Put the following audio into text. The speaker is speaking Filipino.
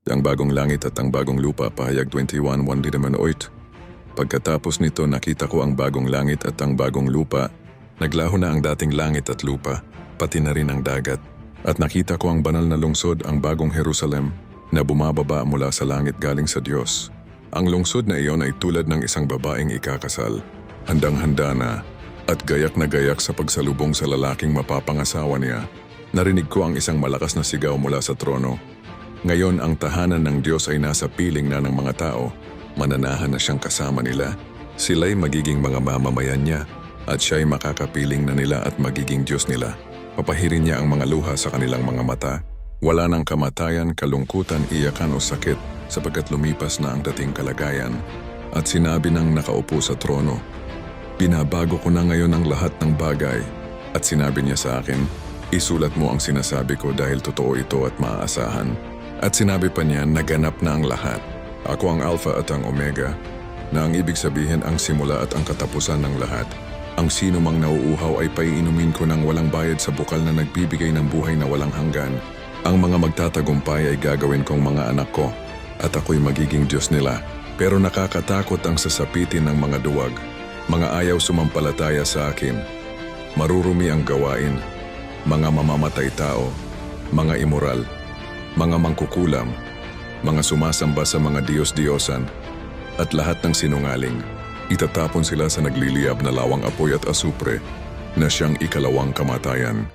ang bagong langit at ang bagong lupa, pahayag 21:1-8. Pagkatapos nito nakita ko ang bagong langit at ang bagong lupa. Naglaho na ang dating langit at lupa, pati na rin ang dagat. At nakita ko ang banal na lungsod, ang bagong Jerusalem, na bumababa mula sa langit galing sa Diyos. Ang lungsod na iyon ay tulad ng isang babaeng ikakasal, handang-handa na, at gayak na gayak sa pagsalubong sa lalaking mapapangasawa niya. Narinig ko ang isang malakas na sigaw mula sa trono. Ngayon ang tahanan ng Diyos ay nasa piling na ng mga tao. Mananahan na siyang kasama nila. Sila'y magiging mga mamamayan niya, at siya'y makakapiling na nila at magiging Diyos nila. Papahirin niya ang mga luha sa kanilang mga mata. Wala nang kamatayan, kalungkutan, iyakan o sakit, sapagkat lumipas na ang dating kalagayan. At sinabi ng nakaupo sa trono, "Binabago ko na ngayon ang lahat ng bagay." At sinabi niya sa akin, "Isulat mo ang sinasabi ko dahil totoo ito at maaasahan." At sinabi pa niya, "Naganap na ang lahat. Ako ang Alpha at ang Omega, na ang ibig sabihin ang simula at ang katapusan ng lahat. Ang sino mang nauuhaw ay paiinumin ko ng walang bayad sa bukal na nagbibigay ng buhay na walang hanggan. Ang mga magtatagumpay ay gagawin kong mga anak ko, at ako'y magiging Diyos nila." Pero nakakatakot ang sasapitin ng mga duwag, mga ayaw sumampalataya sa akin. Marurumi ang gawain, mga mamamatay tao, mga immoral, mga mangkukulam, mga sumasamba sa mga Diyos-Diyosan, at lahat ng sinungaling. Itatapon sila sa nagliliyab na lawang apoy at asupre, na siyang ikalawang kamatayan.